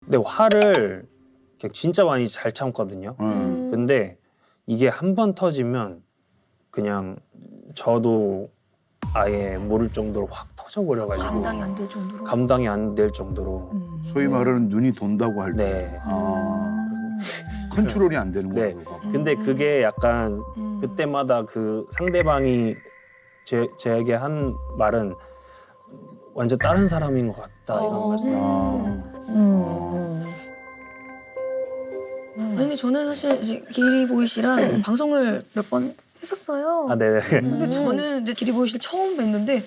근데 화를 진짜 많이 잘 참거든요. 근데 이게 한 번 터지면 그냥 저도 아예 모를 정도로 확 터져버려가지고 감당이 안 될 정도로. 감당이 안 될 정도로. 소위 말하는 눈이 돈다고 할 때. 네. 컨트롤이 안 되는 네. 거예요. 그거. 근데 그게 약간 그때마다 그 상대방이 제에게 한 말은 완전 다른 사람인 것 같다 이런 말씀. 아니, 근데 저는 사실 이제 기리보이 씨랑 방송을 몇 번 했었어요. 아, 네. 근데 저는 이제 기리보이 씨를 처음 뵀는데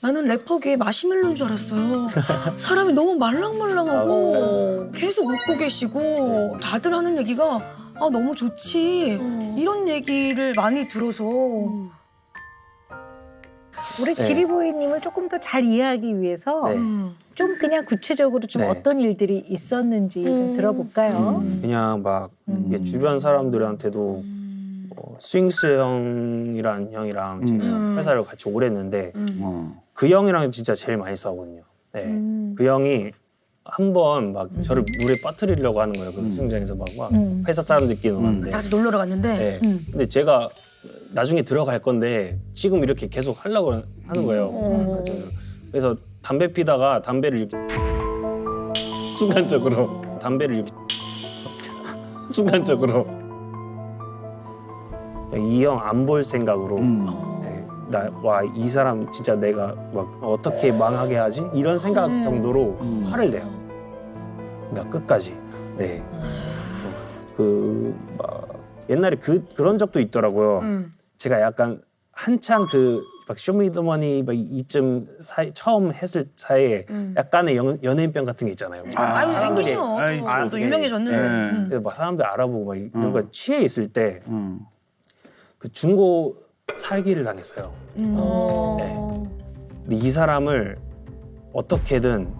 나는 래퍼계의 마시멜로인 줄 알았어요. 사람이 너무 말랑말랑하고 계속 웃고 계시고 다들 하는 얘기가 아 너무 좋지 이런 얘기를 많이 들어서 우리 네. 기리보이님을 조금 더 잘 이해하기 위해서 네. 좀 그냥 구체적으로 좀 네. 어떤 일들이 있었는지 좀 들어볼까요? 그냥 막 이게 주변 사람들한테도 스윙스 형이란 형이랑 제가 회사를 같이 오래 했는데 그 형이랑 진짜 제일 많이 싸우거든요. 네. 그 형이 한 번 막 저를 물에 빠뜨리려고 하는 거예요. 그 수영장에서 막 회사 사람들끼리 놀았는데. 같이 놀러 갔는데 네. 근데 제가 나중에 들어갈 건데 지금 이렇게 계속 하려고 하는 거예요. 그래서 담배 피다가 담배를 이렇게 순간적으로 담배를 이렇게 순간적으로 이 형 안 볼 생각으로 네, 와 이 사람 진짜 내가 막 어떻게 망하게 하지? 이런 생각 정도로 화를 내요. 그러니까 끝까지. 네. 막 옛날에 그런 적도 있더라고요. 제가 약간 한창 막 쇼미더머니 막 이쯤 처음 했을 사이에 약간의 연예인병 같은 게 있잖아요. 아유 사람들이 생기죠. 아이, 또 네. 유명해졌는데. 네. 그래서 막 사람들 알아보고 막 이런 거 취해 있을 때 그 음. 중고 살기를 당했어요. 네. 근데 이 사람을 어떻게든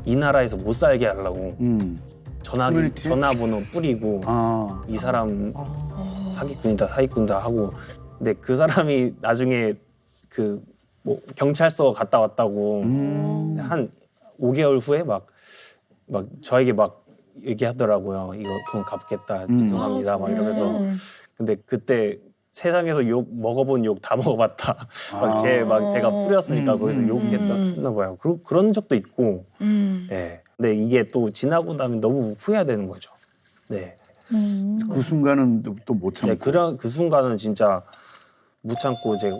이 나라에서 못 살게 하려고 커뮤니티? 전화번호 뿌리고 이 사람 사기꾼이다 하고 근데 그 사람이 나중에 뭐 경찰서 갔다 왔다고 한 5개월 후에 막 저에게 막 얘기하더라고요. 이거 돈 갚겠다 죄송합니다 막 이러면서 근데 그때 세상에서 먹어본 욕 다 먹어봤다. 제가 뿌렸으니까 거기서 욕했나 봐요. 그런 적도 있고. 네. 근데 이게 또 지나고 나면 너무 후회되는 거죠. 네. 그 순간은 또 못 참고. 네, 그 순간은 진짜 못 참고 이제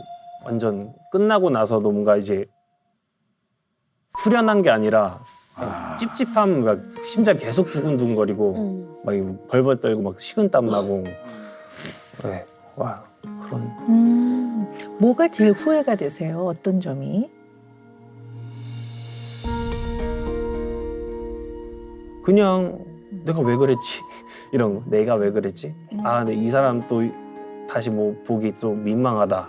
완전 끝나고 나서도 뭔가 이제 후련한 게 아니라 그냥 찝찝함, 막 심장 계속 두근두근거리고 막 이거 벌벌 떨고 막 식은땀 나고. 네. 와 그런. 뭐가 제일 후회가 되세요? 어떤 점이? 그냥 내가 왜 그랬지? 이런 거. 내가 왜 그랬지? 아, 근데 이 사람 또 다시 뭐 보기 또 민망하다.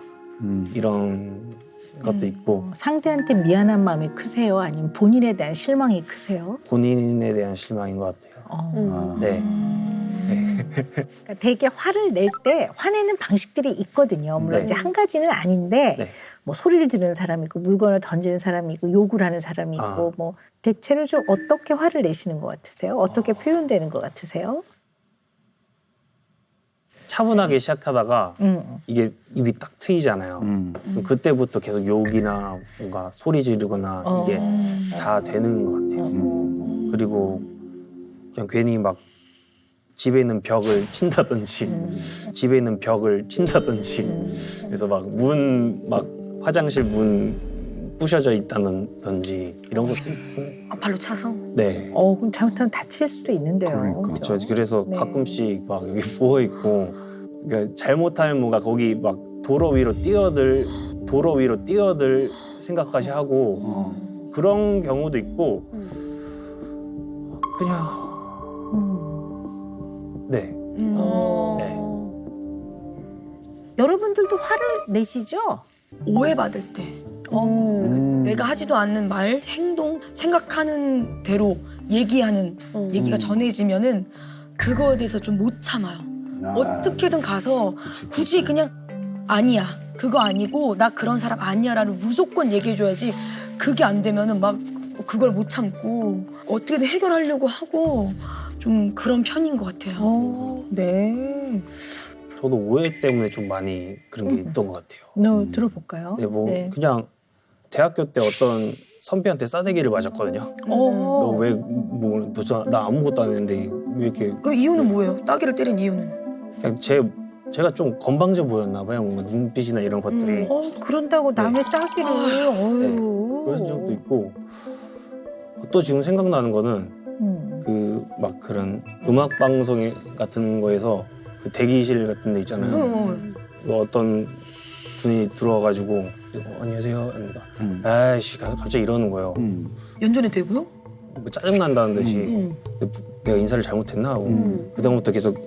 이런 것도 있고 상대한테 미안한 마음이 크세요? 아니면 본인에 대한 실망이 크세요? 본인에 대한 실망인 것 같아요. 네. 그러니까 되게 화를 낼 때 화내는 방식들이 있거든요. 물론 네. 이제 한 가지는 아닌데 네. 뭐 소리를 지르는 사람이 있고 물건을 던지는 사람이 있고 욕을 하는 사람이 있고 뭐 대체로 좀 어떻게 화를 내시는 것 같으세요? 어떻게 표현되는 것 같으세요? 차분하게 시작하다가 이게 입이 딱 트이잖아요. 그럼 그때부터 계속 욕이나 뭔가 소리 지르거나 이게 다 되는 것 같아요. 그리고 그냥 괜히 막 집에 있는 벽을 친다든지 집에 있는 벽을 친다든지 그래서 막 화장실 문 부셔져 있다든지 이런 것도 있고. 발로 차서. 네. 그럼 잘못하면 다칠 수도 있는데요. 그러니까. 그렇죠. 그래서 네. 가끔씩 막 여기 부어 있고, 그러니까 잘못하면 뭔가 거기 막 도로 위로 뛰어들 생각까지 하고 그런 경우도 있고, 그냥 네. 네. 여러분들도 화를 내시죠? 오해받을 때. 내가 하지도 않는 말, 행동, 생각하는 대로 얘기하는 얘기가 전해지면은 그거에 대해서 좀 못 참아요. 어떻게든 가서 굳이 그냥 아니야, 그거 아니고 나 그런 사람 아니야라는 무조건 얘기해줘야지 그게 안 되면은 막 그걸 못 참고 어떻게든 해결하려고 하고 좀 그런 편인 것 같아요. 네. 저도 오해 때문에 좀 많이 그런 게 있던 것 같아요. 들어볼까요? 네, 뭐 네. 그냥 대학교 때 어떤 선배한테 싸대기를 맞았거든요. 너 왜 뭐 나 아무것도 안 했는데 왜 이렇게 그럼 이유는 뭐예요? 따귀를 때린 이유는? 그냥 제가 좀 건방져 보였나 봐요. 뭔가 눈빛이나 이런 것들이. 그런다고 남의 따기를. 어휴. 그런 적도 있고 또 지금 생각나는 거는 음. 그 막 그런 음악 방송 같은 거에서 그 대기실 같은 데 있잖아요. 그 어떤 분이 들어와가지고 안녕하세요 합니다. 아이씨 갑자기 이러는 거예요. 연전이 되고요? 뭐 짜증 난다는 듯이 내가 인사를 잘못했나 하고 그다음부터 계속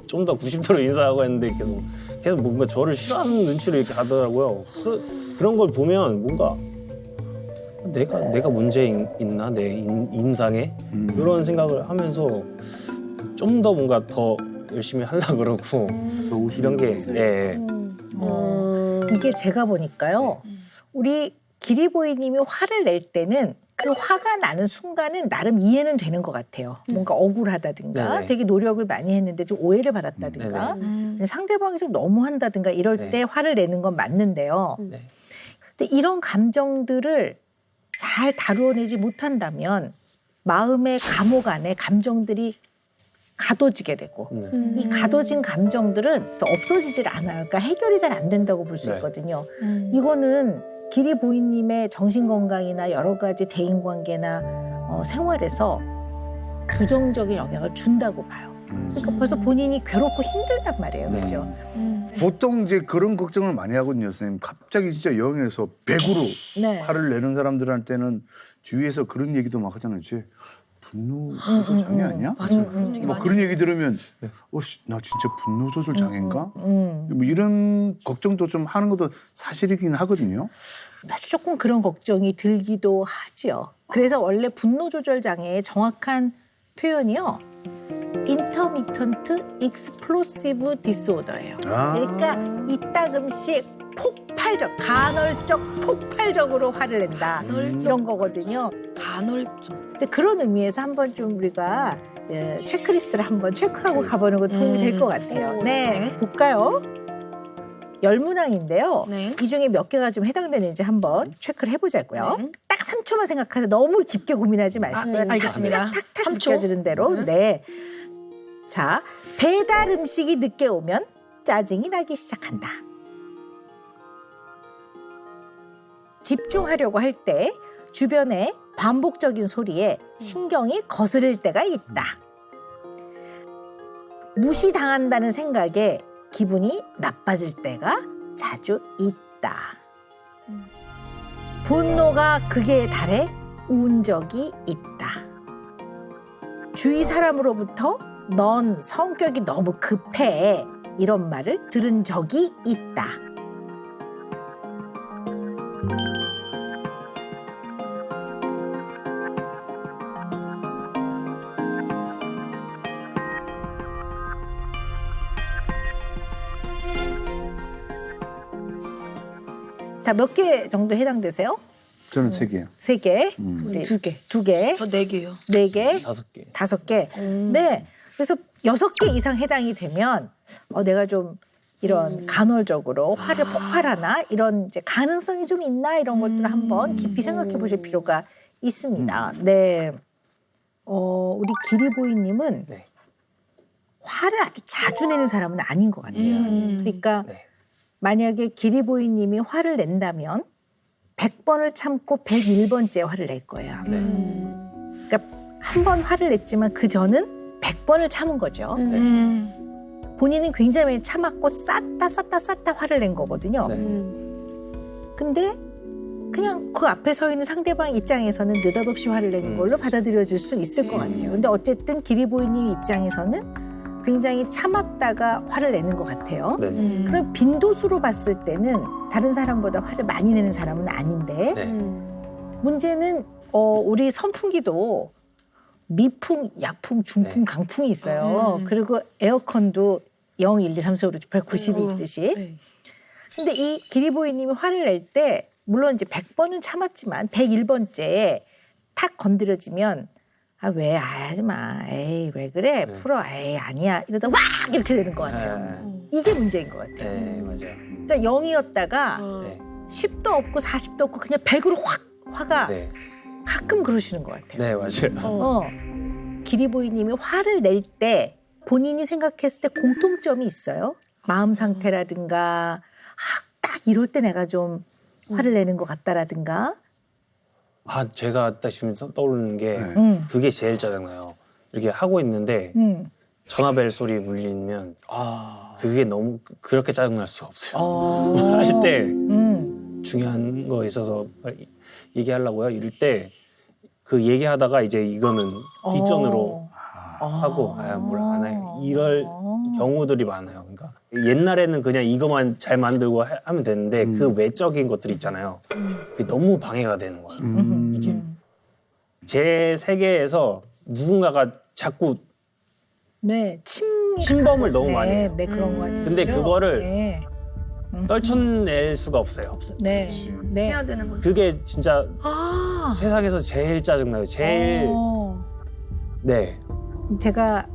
좀 더 90도로 인사하고 했는데 계속 뭔가 저를 싫어하는 눈치로 이렇게 하더라고요. 그런 걸 보면 뭔가 내가 문제 있나 내 인상에 이런 생각을 하면서 좀 더 뭔가 더 열심히 하려고 그러고 이런 게 예. 이게 제가 보니까요. 우리 기리보이님이 화를 낼 때는 그 화가 나는 순간은 나름 이해는 되는 것 같아요. 뭔가 억울하다든가 네네. 되게 노력을 많이 했는데 좀 오해를 받았다든가 아니면 상대방이 좀 너무한다든가 이럴 네. 때 화를 내는 건 맞는데요. 네. 근데 이런 감정들을 잘 다루어내지 못한다면 마음의 감옥 안에 감정들이 가둬지게 되고 이 가둬진 감정들은 없어지질 않아요. 그러니까 해결이 잘 안 된다고 볼 수 네. 있거든요. 이거는 기리보이님의 정신건강이나 여러 가지 대인관계나 생활에서 부정적인 영향을 준다고 봐요. 그러니까 벌써 본인이 괴롭고 힘들단 말이에요. 네. 그죠? 보통 이제 그런 걱정을 많이 하거든요, 선생님. 갑자기 진짜 0에서 100으로 네. 화를 내는 사람들한테는 주위에서 그런 얘기도 막 하잖아요. 쟤 분노 조절 장애 아니야? 맞아요. 그런 얘기 뭐 많이 그런 얘기 들으면 나 진짜 분노 조절 장애인가? 뭐 이런 걱정도 좀 하는 것도 사실이긴 하거든요. 사실 조금 그런 걱정이 들기도 하지요. 그래서 원래 분노 조절 장애의 정확한 표현이요. 인터미턴트 익스플로시브 디스오더예요. 그러니까 이따금씩 간헐적 폭발적으로 화를 낸다. 이런 거거든요. 간헐적. 이제 그런 의미에서 한번 좀 우리가 체크리스트를 한번 체크하고 가보는 거 도움이 될 것 같아요. 네, 볼까요? 10문항인데요. 네. 이 중에 몇 개가 좀 해당되는지 한번 체크를 해보자고요. 네. 딱 3초만 생각하세요. 너무 깊게 고민하지 마시고요. 알겠습니다. 탁탁 3초. 느껴지는 대로. 네. 자, 배달 음식이 늦게 오면 짜증이 나기 시작한다. 집중하려고 할 때 주변의 반복적인 소리에 신경이 거스를 때가 있다. 무시당한다는 생각에 기분이 나빠질 때가 자주 있다. 분노가 극에 달해 운 적이 있다. 주위 사람으로부터 넌 성격이 너무 급해 이런 말을 들은 적이 있다. 다 몇 개 정도 해당되세요? 저는 3개요. 3개, 음. 2개. 2개, 저 4개요. 4개, 5개. 5개. 네. 그래서 6개 이상 해당이 되면 내가 좀 이런 간헐적으로 화를 폭발하나 이런 이제 가능성이 좀 있나 이런 것들을 한번 깊이 생각해 보실 필요가 있습니다. 네. 우리 기리보이님은 네. 화를 아주 자주 내는 사람은 아닌 것 같아요. 그러니까 네. 만약에 기리보이님이 화를 낸다면 100번을 참고 101번째 화를 낼 거예요. 그러니까 한 번 화를 냈지만 그 전은 100번을 참은 거죠. 본인은 굉장히 참았고 쌌다 화를 낸 거거든요. 네. 근데 그냥 그 앞에 서 있는 상대방 입장에서는 느닷없이 화를 내는 걸로 받아들여질 수 있을 것 같아요. 근데 어쨌든 기리보이님 입장에서는 굉장히 참았다가 화를 내는 것 같아요. 네. 그럼 빈도수로 봤을 때는 다른 사람보다 화를 많이 내는 사람은 아닌데 네. 문제는 우리 선풍기도 미풍, 약풍, 중풍, 네. 강풍이 있어요. 그리고 에어컨도 0, 1, 2, 3, 4, 5, 6, 7, 90이 있듯이. 네. 근데 이 기리보이님이 화를 낼 때 물론 이제 100번은 참았지만 101번째에 탁 건드려지면 아, 왜 하지 마. 에이, 왜 그래? 풀어. 에이, 아니야. 이러다 와! 이렇게 되는 것 같아요. 이게 문제인 것 같아요. 네, 맞아요. 그러니까 0이었다가 네. 10도 없고 40도 없고 그냥 100으로 확 화가 네. 가끔 그러시는 것 같아요. 네, 맞아요. 기리보이님이 화를 낼 때 본인이 생각했을 때 공통점이 있어요. 마음 상태라든가 딱 이럴 때 내가 좀 화를 내는 것 같다라든가. 아, 제가 딱 지금 떠오르는 게 네. 그게 제일 짜증나요. 이렇게 하고 있는데 전화벨 소리 울리면 그게 너무 그렇게 짜증날 수가 없어요. 할 때 중요한 거 있어서 빨리 얘기하려고요. 이럴 때 그 얘기하다가 이제 이거는 뒷전으로 하고 뭘 안 해. 이럴 경우들이 많아요. 그러니까 옛날에는 그냥 이것만 잘 만들고 하면 되는데 그 외적인 것들이 있잖아요. 그게 너무 방해가 되는 거예요. 이게 제 세계에서 누군가가 자꾸 네, 침범을 너무 많이 해요. 네, 그런 거 같으시죠? 근데 그거를 네. 떨쳐낼 수가 없어요. 네. 네. 해야 되는 거죠. 그게 진짜 아. 세상에서 제일 짜증나요. 제일 네. 제가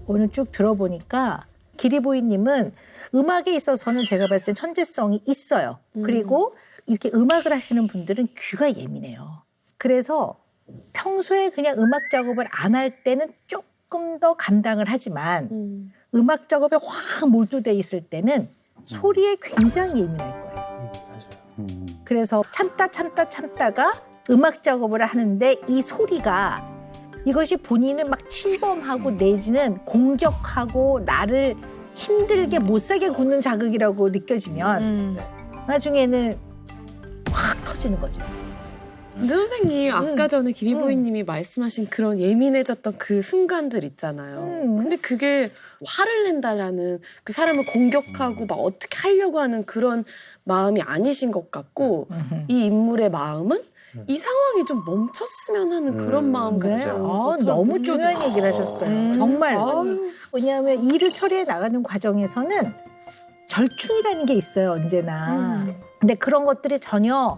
오늘 쭉 들어보니까 기리보이님은 음악에 있어서는 제가 봤을 때 천재성이 있어요. 그리고 이렇게 음악을 하시는 분들은 귀가 예민해요. 그래서 평소에 그냥 음악 작업을 안 할 때는 조금 더 감당을 하지만 음악 작업에 확 몰두돼 있을 때는 소리에 굉장히 예민할 거예요. 그래서 참다가 음악 작업을 하는데 이 소리가 이것이 본인을 막 침범하고 내지는 공격하고 나를 힘들게 못 살게 굳는 자극이라고 느껴지면 나중에는 확 터지는 거죠. 근데 선생님 아까 전에 기리보이님이 말씀하신 그런 예민해졌던 그 순간들 있잖아요. 근데 그게 화를 낸다라는 그 사람을 공격하고 막 어떻게 하려고 하는 그런 마음이 아니신 것 같고 이 인물의 마음은 이 상황이 좀 멈췄으면 하는 그런 마음 네. 같아요. 너무 중요한 얘기를 하셨어요. 정말. 왜냐하면 일을 처리해 나가는 과정에서는 절충이라는 게 있어요, 언제나. 근데 그런 것들이 전혀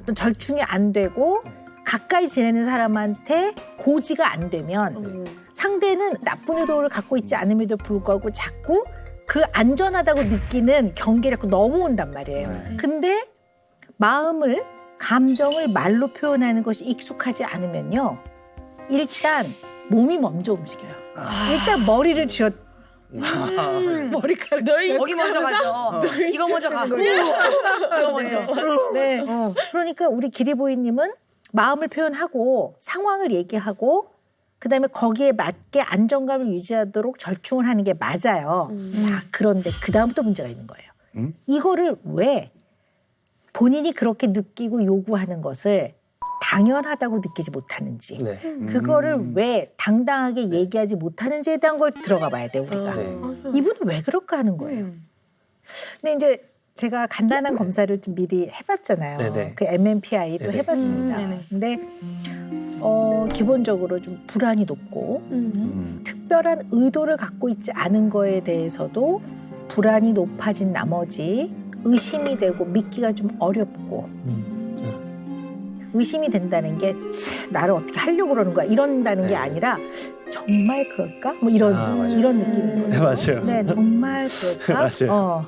어떤 절충이 안 되고 가까이 지내는 사람한테 고지가 안 되면 상대는 나쁜 의도를 갖고 있지 않음에도 불구하고 자꾸 그 안전하다고 느끼는 경계에 자꾸 넘어온단 말이에요. 근데 마음을, 감정을 말로 표현하는 것이 익숙하지 않으면요. 일단 몸이 먼저 움직여요. 일단 머리를 쥐어 머리카락 여기 먼저 가죠. 이거 먼저 가. 이거 먼저. 네. 그러니까 우리 기리보이님은 마음을 표현하고 상황을 얘기하고 그다음에 거기에 맞게 안정감을 유지하도록 절충을 하는 게 맞아요. 자, 그런데 그다음부터 문제가 있는 거예요. 이거를 왜 본인이 그렇게 느끼고 요구하는 것을 당연하다고 느끼지 못하는지 네. 그거를 왜 당당하게 얘기하지 못하는지에 대한 걸 들어가 봐야 돼 우리가. 네. 이분은 왜 그럴까 하는 거예요. 근데 이제 제가 간단한 검사를 좀 미리 해봤잖아요. 네네. 그 MMPI도 네네. 해봤습니다. 네네. 근데 기본적으로 좀 불안이 높고 특별한 의도를 갖고 있지 않은 거에 대해서도 불안이 높아진 나머지 의심이 되고 믿기가 좀 어렵고 의심이 된다는 게 나를 어떻게 하려고 그러는 거야 이런다는 게 네. 아니라 정말 그럴까? 뭐 이런 맞아요. 이런 느낌인 네, 거죠. 맞아요. 네, 정말 그럴까? 맞아요.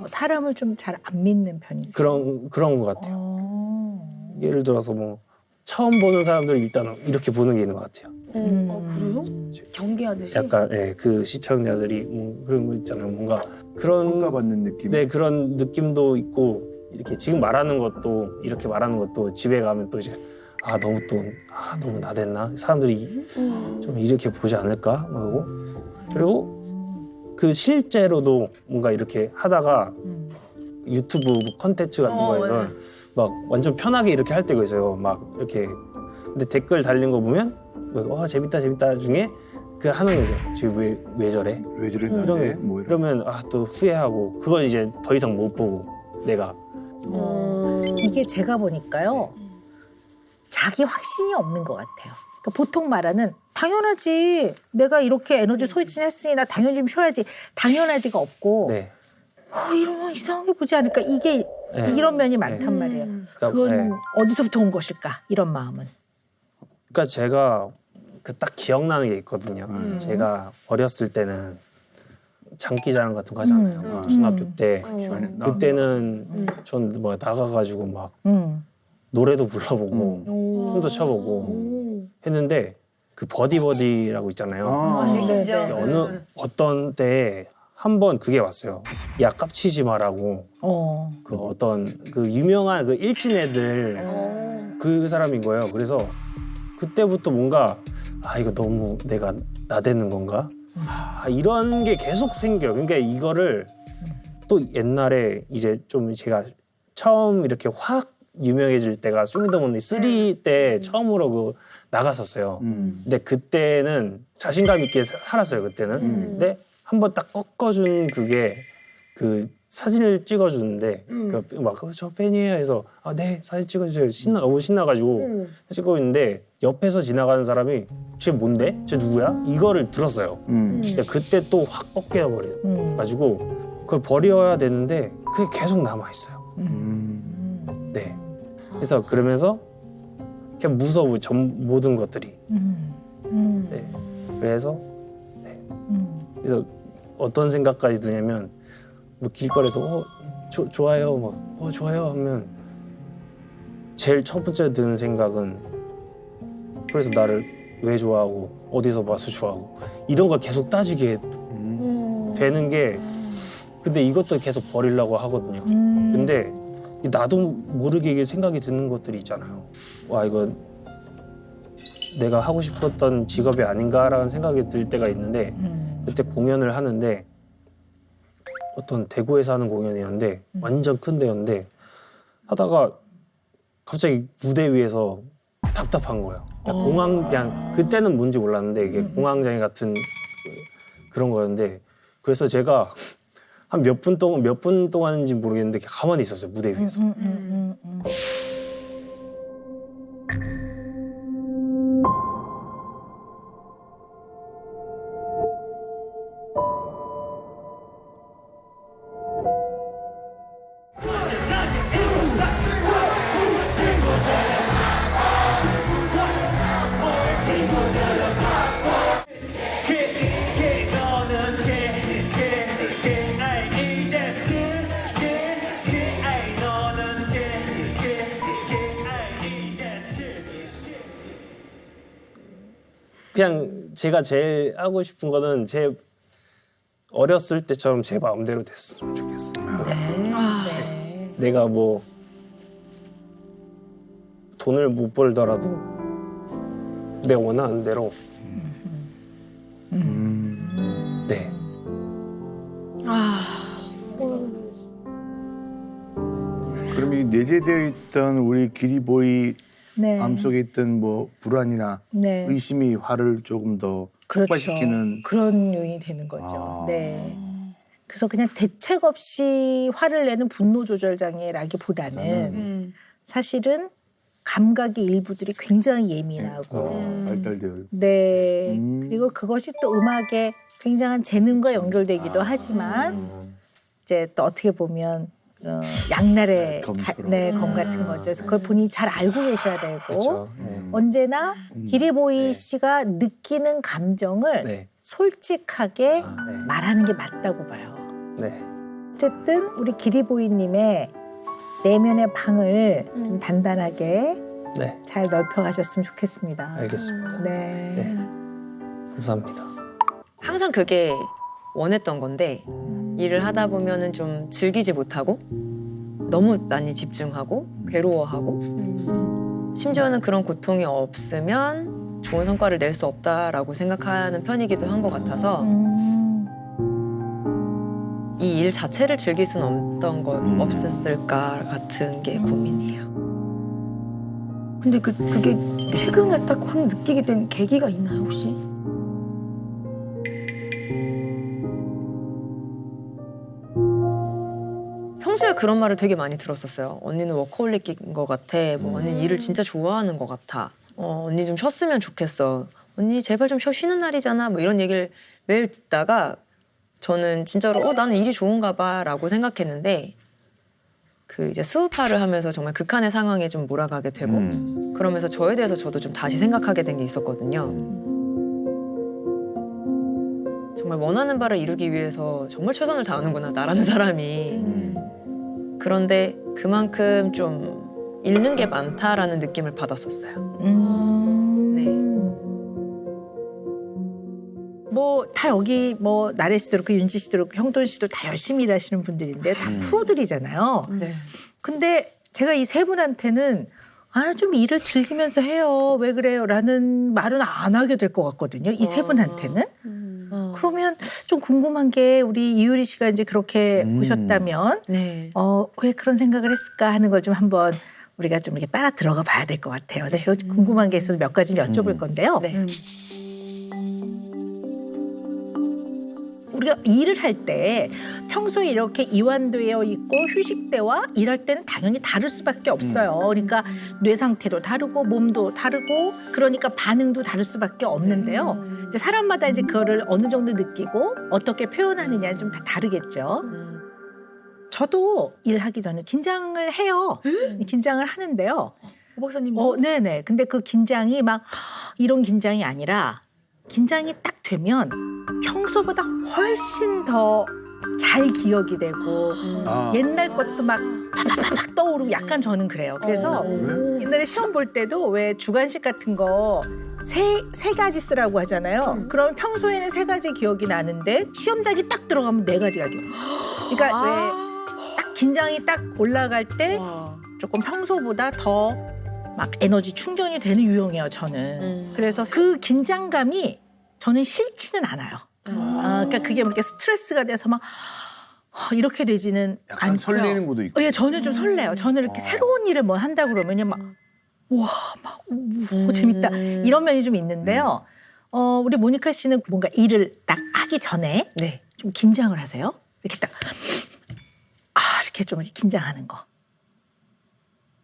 사람을 좀 잘 안 믿는 편이죠. 그런 것 같아요. 예를 들어서 뭐 처음 보는 사람들 일단 이렇게 보는 게 있는 것 같아요. 그래요? 경계하듯이. 약간 그 시청자들이 뭐 그런 거 있잖아요. 뭔가 그런 평가받는 느낌. 네, 그런 느낌도 있고 이렇게 지금 말하는 것도 이렇게 말하는 것도 집에 가면 또 이제 너무 나댔나 사람들이 좀 이렇게 보지 않을까 하고 그리고 그 실제로도 뭔가 이렇게 하다가 유튜브 컨텐츠 같은 거에서 네. 막 완전 편하게 이렇게 할 때가 있어요. 막 이렇게 근데 댓글 달린 거 보면 재밌다 중에 그 하는 거죠. 지금 왜 저래? 왜 저랬는데? 뭐 이런. 그러면 또 후회하고 그걸 이제 더 이상 못 보고 내가 이게 제가 보니까요. 자기 확신이 없는 것 같아요. 그러니까 보통 말하는 당연하지. 내가 이렇게 에너지 소진했으니 나 당연히 좀 쉬어야지. 당연하지가 없고 네. 이러면 이상하게 보지 않을까. 이게 네. 이런 면이 많단 말이에요. 그러니까, 그건 어디서부터 온 것일까? 이런 마음은. 그러니까 제가 그 딱 기억나는 게 있거든요. 제가 어렸을 때는 장기자랑 같은 거 하잖아요. 중학교 때. 그때는 전 뭐 나가가지고 막 노래도 불러보고 춤도 춰보고 했는데 그 버디버디라고 있잖아요. 메신저. 어떤 때에 한 번 그게 왔어요. 야 깝치지 마라고. 어. 그 어떤 그 유명한 그 일진 애들 그 사람인 거예요. 그래서 그때부터 뭔가 아 이거 너무 내가 나대는 건가? 아, 이런 게 계속 생겨요. 그러니까 이거를 또 옛날에 이제 좀 제가 처음 이렇게 확 유명해질 때가 쇼미더머니 3 때 처음으로 그 나갔었어요. 근데 그때는 자신감 있게 살았어요. 그때는. 근데 한 번 딱 꺾어준 그게 그 사진을 찍어주는데 저 팬이에요 해서 아, 네 사진 찍어주세요. 너무 신나가지고 찍고 있는데 옆에서 지나가는 사람이 쟤 뭔데? 쟤 누구야? 이거를 들었어요. 근데 그때 또 확 꺾여버려가지고 그걸 버려야 되는데 그게 계속 남아있어요. 네. 그래서 그러면서 그냥 무서워 모든 것들이. 네. 그래서 어떤 생각까지 드냐면 뭐 길거리에서 좋아요 막 좋아요 하면 제일 첫 번째 드는 생각은 그래서 나를 왜 좋아하고 어디서 봐서 좋아하고 이런 걸 계속 따지게 되는 게 근데 이것도 계속 버리려고 하거든요. 근데 나도 모르게 이게 생각이 드는 것들이 있잖아요. 와 이거 내가 하고 싶었던 직업이 아닌가라는 생각이 들 때가 있는데 그때 공연을 하는데 어떤 대구에서 하는 공연이었는데 완전 큰 데였는데 하다가 갑자기 무대 위에서 답답한 거예요. 그냥 그때는 뭔지 몰랐는데 이게 공황장애 같은 그런 거였는데 그래서 제가 한 몇 분 동안인지 모르겠는데 가만히 있었어요. 무대 위에서. 그냥 제가 제일 하고 싶은 거는 제 어렸을 때처럼 제 마음대로 됐으면 좋겠어요. 내가 뭐 돈을 못 벌더라도 내가 원하는 대로 네. 그럼 이 내재되어 있던 우리 기리보이 네. 마음속에 있던 뭐 불안이나 네. 의심이 화를 조금 더 촉발시키는 그런 요인이 되는 거죠. 아. 네. 그래서 그냥 대책 없이 화를 내는 분노 조절 장애라기보다는 사실은 감각의 일부들이 굉장히 예민하고 발달되어 네. 그리고 그것이 또 음악에 굉장한 재능과 연결되기도 하지만 이제 또 어떻게 보면 양날의 검처럼. 검 같은 거죠. 그래서 그걸 본인이 잘 알고 계셔야 되고 그렇죠. 언제나 기리보이 씨가 느끼는 감정을 네. 솔직하게 네. 말하는 게 맞다고 봐요. 네. 어쨌든 우리 기리보이님의 내면의 방을 좀 단단하게 네. 잘 넓혀가셨으면 좋겠습니다. 알겠습니다. 네. 네. 감사합니다. 항상 그게 원했던 건데 일을 하다 보면은 좀 즐기지 못하고 너무 많이 집중하고 괴로워하고 심지어는 그런 고통이 없으면 좋은 성과를 낼 수 없다라고 생각하는 편이기도 한 것 같아서 이 일 자체를 즐길 수는 없던 거 없었을까 같은 게 고민이에요. 근데 그게 최근에 딱 확 느끼게 된 계기가 있나요 혹시? 평소에 그런 말을 되게 많이 들었었어요. 언니는 워커홀릭인 것 같아. 뭐 언니 일을 진짜 좋아하는 것 같아. 언니 좀 쉬었으면 좋겠어. 언니 제발 좀 쉬는 날이잖아. 뭐 이런 얘기를 매일 듣다가 저는 진짜로 나는 일이 좋은가 봐라고 생각했는데 그 이제 수우파를 하면서 정말 극한의 상황에 좀 몰아가게 되고 그러면서 저에 대해서 저도 좀 다시 생각하게 된 게 있었거든요. 정말 원하는 바를 이루기 위해서 정말 최선을 다하는구나 나라는 사람이. 그런데 그만큼 좀 잃는 게 많다라는 느낌을 받았었어요. 네. 뭐 다 여기 뭐 나래 씨도 그렇고 윤지 씨도 그렇고 형돈 씨도 다 열심히 일하시는 분들인데 다 프로들이잖아요. 네. 근데 제가 이 세 분한테는 좀 일을 즐기면서 해요. 왜 그래요? 라는 말은 안 하게 될 것 같거든요. 이 세 분한테는. 그러면 좀 궁금한 게 우리 이효리 씨가 이제 그렇게 보셨다면 네. 왜 그런 생각을 했을까 하는 걸 좀 한번 우리가 좀 이렇게 따라 들어가 봐야 될 것 같아요. 네. 제가 궁금한 게 있어서 몇 가지 여쭤볼 건데요. 네. 우리가 일을 할 때 평소에 이렇게 이완되어 있고 휴식 때와 일할 때는 당연히 다를 수밖에 없어요. 그러니까 뇌 상태도 다르고 몸도 다르고 그러니까 반응도 다를 수밖에 없는데요. 이제 사람마다 이제 그거를 어느 정도 느끼고 어떻게 표현하느냐는 좀 다 다르겠죠. 저도 일하기 전에 긴장을 해요. 긴장을 하는데요. 오 박사님. 네네. 근데 그 긴장이 막 이런 긴장이 아니라 긴장이 딱 되면 평소보다 훨씬 더 잘 기억이 되고 옛날 것도 막 떠오르고 약간 저는 그래요. 그래서 옛날에 시험 볼 때도 왜 주관식 같은 거 세 가지 쓰라고 하잖아요. 그러면 평소에는 세 가지 기억이 나는데 시험장에 딱 들어가면 네 가지가 기억. 그러니까 왜 딱 긴장이 딱 올라갈 때 조금 평소보다 더 막 에너지 충전이 되는 유형이에요, 저는. 그래서 그 긴장감이 저는 싫지는 않아요. 그러니까 그게 뭐 이렇게 스트레스가 돼서 막 이렇게 되지는 약간 않고요. 설레는 것도 있고. 예, 저는 좀 설레요. 저는 이렇게 새로운 일을 뭐 한다 그러면요, 막 와, 막 오, 재밌다 이런 면이 좀 있는데요. 우리 모니카 씨는 뭔가 일을 딱 하기 전에 네. 좀 긴장을 하세요? 이렇게 딱 이렇게 좀 이렇게 긴장하는 거.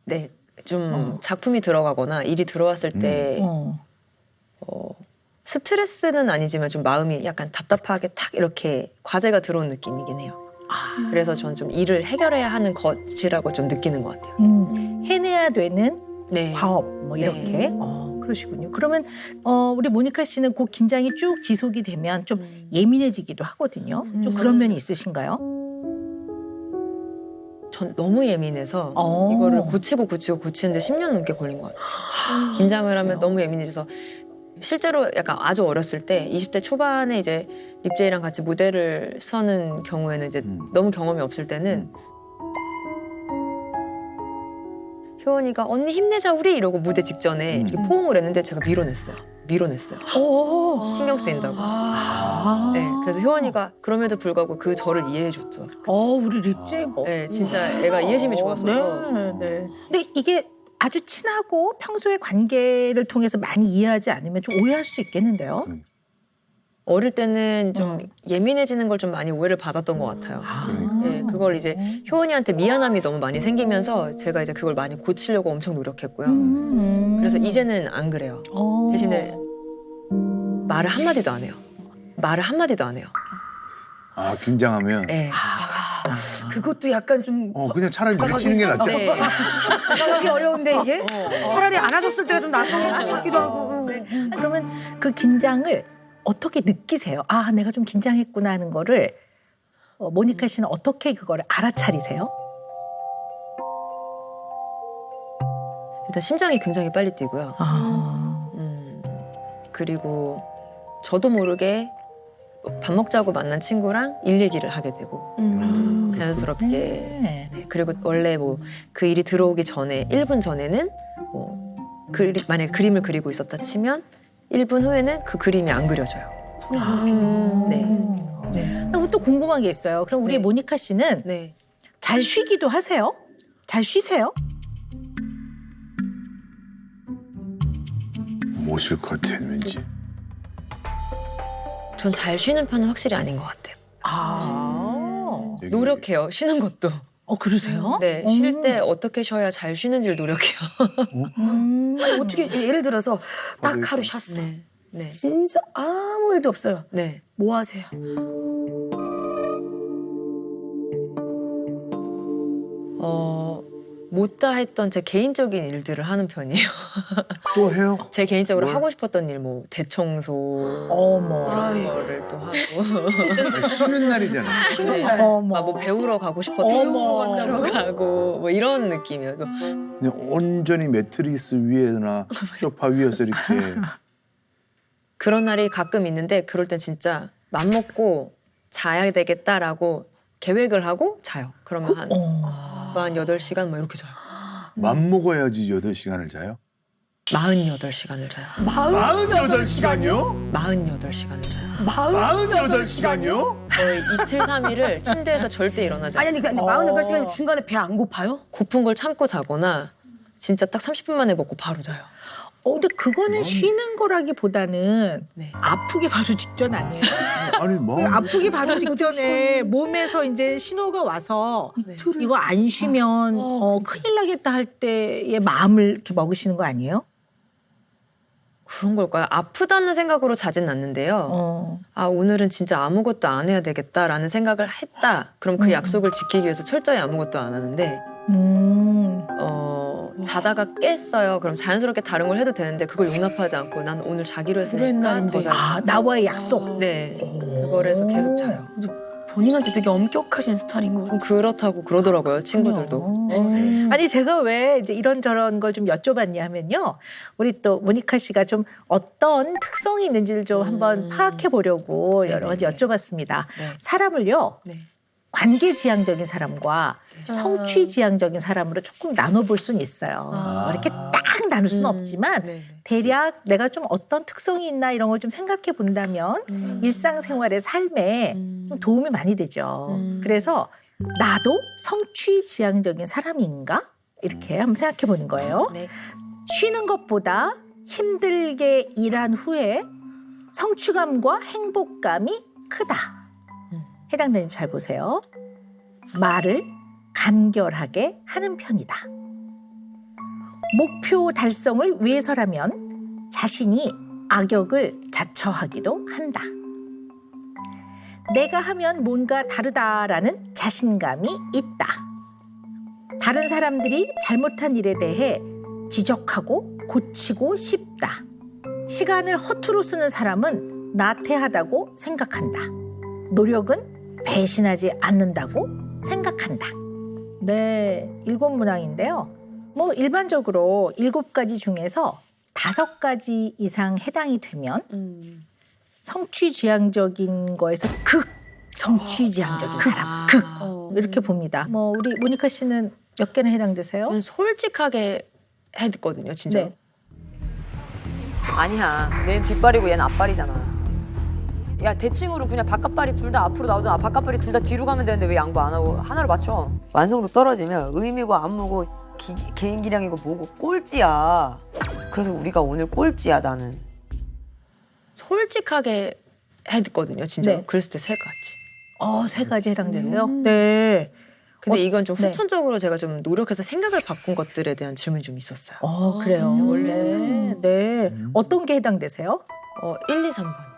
네. 좀 작품이 들어가거나 일이 들어왔을 때 스트레스는 아니지만 좀 마음이 약간 답답하게 탁 이렇게 과제가 들어온 느낌이긴 해요. 그래서 전 좀 일을 해결해야 하는 것이라고 좀 느끼는 것 같아요. 해내야 되는 네. 과업 뭐 이렇게. 그러시군요. 그러면 우리 모니카 씨는 그 긴장이 쭉 지속이 되면 좀 예민해지기도 하거든요. 좀 그런 면이 있으신가요? 전 너무 예민해서 이거를 고치고 고치는데 10년 넘게 걸린 것 같아요. 긴장을 하면 너무 예민해져서 실제로 약간 아주 어렸을 때 20대 초반에 이제 입제이랑 같이 무대를 서는 경우에는 이제 너무 경험이 없을 때는 효원이가 언니 힘내자 우리 이러고 무대 직전에 이렇게 포옹을 했는데 제가 밀어냈어요. 신경 쓰인다고. 네, 그래서 효원이가 그럼에도 불구하고 그 저를 이해해줬죠. 우리 립제 뭐. 네, 진짜 애가 이해심이 좋았어서. 네. 근데 이게 아주 친하고 평소의 관계를 통해서 많이 이해하지 않으면 좀 오해할 수 있겠는데요? 어릴 때는 좀 예민해지는 걸 좀 많이 오해를 받았던 것 같아요. 네, 그걸 이제 효원이한테 미안함이 너무 많이 생기면서 제가 이제 그걸 많이 고치려고 엄청 노력했고요. 그래서 이제는 안 그래요. 대신에 말을 한마디도 안 해요. 긴장하면. 네. 그것도 약간 좀 그냥 차라리 밀치는 게 낫죠. 네. 다가가기 어려운데 이게 차라리 안아줬을 때가 좀 나은 것 같기도 하고. 그러면 그 긴장을 어떻게 느끼세요? 내가 좀 긴장했구나 하는 거를 모니카 씨는 어떻게 그거를 알아차리세요? 일단 심장이 굉장히 빨리 뛰고요. 그리고 저도 모르게 밥 먹자고 만난 친구랑 일 얘기를 하게 되고 자연스럽게. 네. 그리고 원래 뭐 그 일이 들어오기 전에 1분 전에는 뭐 만약에 그림을 그리고 있었다 치면 1분 후에는 그 그림이 안 그려져요. 손이 안 잡히는. 네. 그럼 또 궁금한 게 있어요. 그럼 우리 네. 모니카 씨는 네. 잘 쉬기도 하세요? 잘 쉬세요? 못 쉴 것 같아, 왠지. 전 잘 쉬는 편은 확실히 아닌 것 같아요. 되게 노력해요. 쉬는 것도. 그러세요? 네. 쉴 때 어떻게 쉬어야 잘 쉬는지를 노력해요. 어떻게 예를 들어서 딱 하루 쉬었어. 네. 네. 진짜 아무 일도 없어요. 네. 뭐 하세요? 못다 했던 제 개인적인 일들을 하는 편이에요. 또 해요? 제 개인적으로 뭘? 하고 싶었던 일, 뭐 대청소 어머. 이런 거를 또 하고. 아니, 쉬는 날이잖아. 네. 어머. 뭐 배우러 가고 싶었던 어머. 배우러 가고 뭐 이런 느낌이에요. 또 그냥 온전히 매트리스 위에나 소파 위에서 이렇게 그런 날이 가끔 있는데 그럴 땐 진짜 맘 먹고 자야 되겠다라고 계획을 하고 자요. 그러면 한 48시간 뭐 이렇게 자요. 맘먹어야지 8시간을 자요? 48시간을 자요. 48시간이요? 48시간을 자요. 48시간이요? 거의 이틀 3일을 침대에서 절대 일어나지 아니 않아요. 근데 48시간 중간에 배 안 고파요? 고픈 걸 참고 자거나 진짜 딱 30분 만에 먹고 바로 자요. 근데 그거는 쉬는 거라기보다는 네. 아프기 바로 직전 아니에요? 아니 뭐 아프기 바로 직전에 몸에서 이제 신호가 와서 네. 이거 안 쉬면 큰일 나겠다 할 때의 마음을 이렇게 먹으시는 거 아니에요? 그런 걸까요? 아프다는 생각으로 자진 않는데요. 아, 오늘은 진짜 아무것도 안 해야 되겠다라는 생각을 했다. 그럼 그 약속을 지키기 위해서 철저히 아무것도 안 하는데, 자다가 깼어요. 그럼 자연스럽게 다른 걸 해도 되는데 그걸 용납하지 않고 난 오늘 자기로 했으니까 더 잘. 나와의 약속. 네. 그걸 해서 계속 자요. 본인한테 되게 엄격하신 스타일인 거 좀 그렇다고 그러더라고요, 친구들도. 아니 제가 왜 이제 이런저런 걸 좀 여쭤봤냐 하면요, 우리 또 모니카 씨가 좀 어떤 특성이 있는지를 좀 한번 파악해 보려고 여러 가지 네네네. 여쭤봤습니다. 네. 사람을요, 네. 관계지향적인 사람과 성취지향적인 사람으로 조금 나눠볼 수는 있어요. 이렇게 딱 나눌 수는 없지만 네. 대략 내가 좀 어떤 특성이 있나 이런 걸 좀 생각해 본다면 일상생활의 삶에 좀 도움이 많이 되죠. 그래서 나도 성취지향적인 사람인가? 이렇게 한번 생각해 보는 거예요. 네. 쉬는 것보다 힘들게 일한 후에 성취감과 행복감이 크다. 해당되는지 잘 보세요. 말을 간결하게 하는 편이다. 목표 달성을 위해서라면 자신이 악역을 자처하기도 한다. 내가 하면 뭔가 다르다라는 자신감이 있다. 다른 사람들이 잘못한 일에 대해 지적하고 고치고 싶다. 시간을 허투루 쓰는 사람은 나태하다고 생각한다. 노력은 배신하지 않는다고 생각한다. 네, 7문항인데요. 뭐 일반적으로 7가지 중에서 5가지 이상 해당이 되면 성취지향적인 거에서 극 성취지향적인 사람, 극 이렇게 봅니다. 뭐 우리 모니카 씨는 몇 개나 해당되세요? 저는 솔직하게 했거든요, 진짜. 네. 아니야. 얘는 뒷발이고 얘는 앞발이잖아. 야, 대칭으로 그냥 바깥발이 둘 다 앞으로 나오든 바깥발이 둘 다 뒤로 가면 되는데 왜 양보 안 하고 하나로 맞춰? 완성도 떨어지면 의미고 안무고 개인 기량이고 뭐고 꼴찌야. 그래서 우리가 오늘 꼴찌야, 나는. 솔직하게 했거든요, 진짜. 네. 그랬을 때 3가지. 3가지 해당되세요? 네. 근데 이건 좀 네. 후천적으로 제가 좀 노력해서 생각을 바꾼 것들에 대한 질문이 좀 있었어요. 그래요. 원래는. 네. 어떤 게 해당되세요? 1, 2, 3번.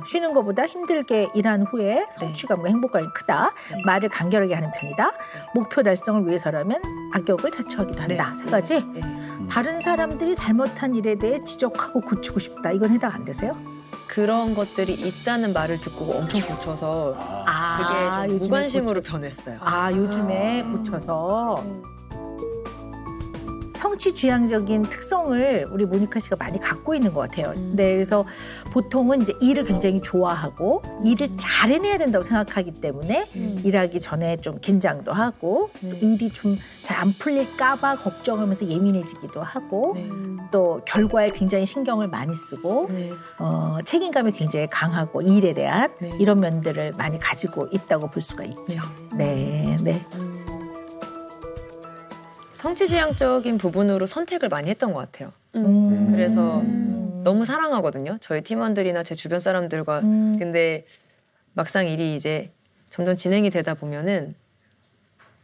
쉬는 것보다 힘들게 일한 후에 성취감과 행복감이 크다. 말을 간결하게 하는 편이다. 목표 달성을 위해서라면 악역을 자처하기도 한다. 3가지. 네. 다른 사람들이 잘못한 일에 대해 지적하고 고치고 싶다. 이건 해당 안 되세요? 그런 것들이 있다는 말을 듣고 엄청 고쳐서 그게 좀 요즘에 무관심으로 변했어요. 요즘에 고쳐서 성취지향적인 특성을 우리 모니카 씨가 많이 갖고 있는 것 같아요. 네, 그래서 보통은 이제 일을 굉장히 좋아하고 일을 잘 해내야 된다고 생각하기 때문에 일하기 전에 좀 긴장도 하고 또 일이 좀 잘 안 풀릴까봐 걱정하면서 예민해지기도 하고 또 결과에 굉장히 신경을 많이 쓰고 책임감이 굉장히 강하고 일에 대한 이런 면들을 많이 가지고 있다고 볼 수가 있죠. 네, 네. 성취지향적인 부분으로 선택을 많이 했던 것 같아요. 그래서 너무 사랑하거든요. 저희 팀원들이나 제 주변 사람들과. 근데 막상 일이 이제 점점 진행이 되다 보면은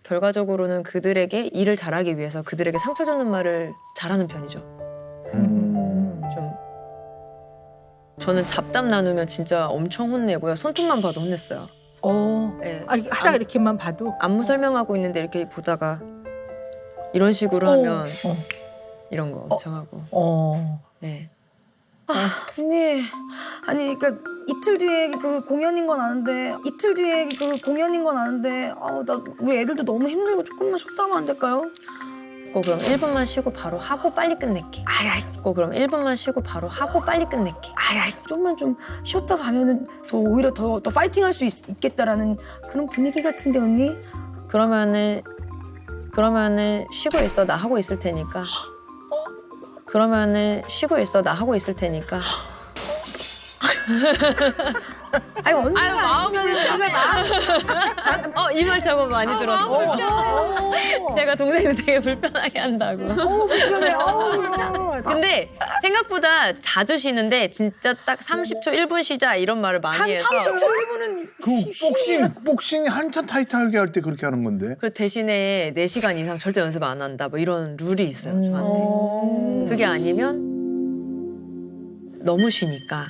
결과적으로는 그들에게 일을 잘하기 위해서 그들에게 상처 주는 말을 잘하는 편이죠. 좀 저는 잡담 나누면 진짜 엄청 혼내고요. 손톱만 봐도 혼냈어요. 네. 하다가 이렇게만 봐도 안무 설명하고 있는데 이렇게 보다가 이런 식으로 하면 이런 거 정하고. 어. 네. 언니, 아니 그러니까 이틀 뒤에 그 공연인 건 아는데 나 우리 애들도 너무 힘들고 조금만 쉬었다 하면 안 될까요? 그럼 1분만 쉬고 바로 하고 빨리 끝낼게. 그럼 1분만 쉬고 바로 하고 빨리 끝낼게. 좀만 좀 쉬었다 가면은 오히려 더 파이팅할 수 있겠다라는 그런 분위기 같은데 언니? 그러면은 쉬고 있어. 나 하고 있을 테니까. 그러면은 쉬고 있어. 나 하고 있을 테니까. 아니 언니가 안 쉬면은 이 말 저거 많이 들었어. 제가 동생을 되게 불편하게 한다고. 불편해. 근데 생각보다 자주 쉬는데 진짜 딱 30초 1분 쉬자 이런 말을 많이 해서 30초 1분은 그 복싱이 한참 타이트하게 할 때 그렇게 하는 건데. 그리고 대신에 4시간 이상 절대 연습 안 한다 뭐 이런 룰이 있어요 저한테. 그게 아니면 너무 쉬니까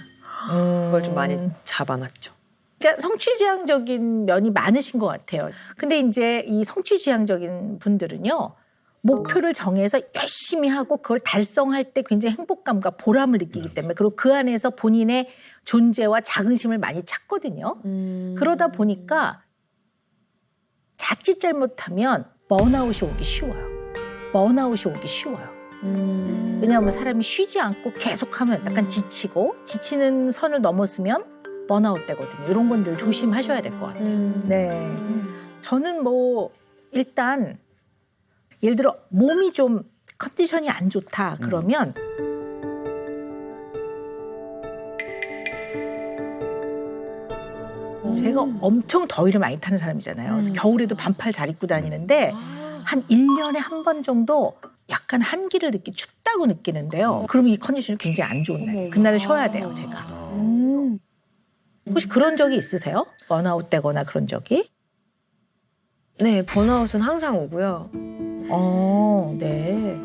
그걸 좀 많이 잡아놨죠. 그러니까 성취지향적인 면이 많으신 것 같아요. 근데 이제 이 성취지향적인 분들은요, 목표를 정해서 열심히 하고 그걸 달성할 때 굉장히 행복감과 보람을 느끼기 때문에, 그리고 그 안에서 본인의 존재와 자긍심을 많이 찾거든요. 그러다 보니까 자칫 잘못하면 번아웃이 오기 쉬워요. 왜냐하면 사람이 쉬지 않고 계속하면 약간 지치는 선을 넘었으면 번아웃 되거든요. 이런 건들 조심하셔야 될 것 같아요. 네. 저는 뭐 일단 예를 들어 몸이 좀 컨디션이 안 좋다 그러면 제가 엄청 더위를 많이 타는 사람이잖아요. 그래서 겨울에도 반팔 잘 입고 다니는데 한 1년에 한 번 정도 약간 한기를 춥다고 느끼는데요. 그러면 이 컨디션이 굉장히 안 좋은 날이에요. 그날은 쉬어야 돼요, 제가. 혹시 그런 적이 있으세요? 번아웃 되거나 그런 적이? 네, 번아웃은 항상 오고요. 네.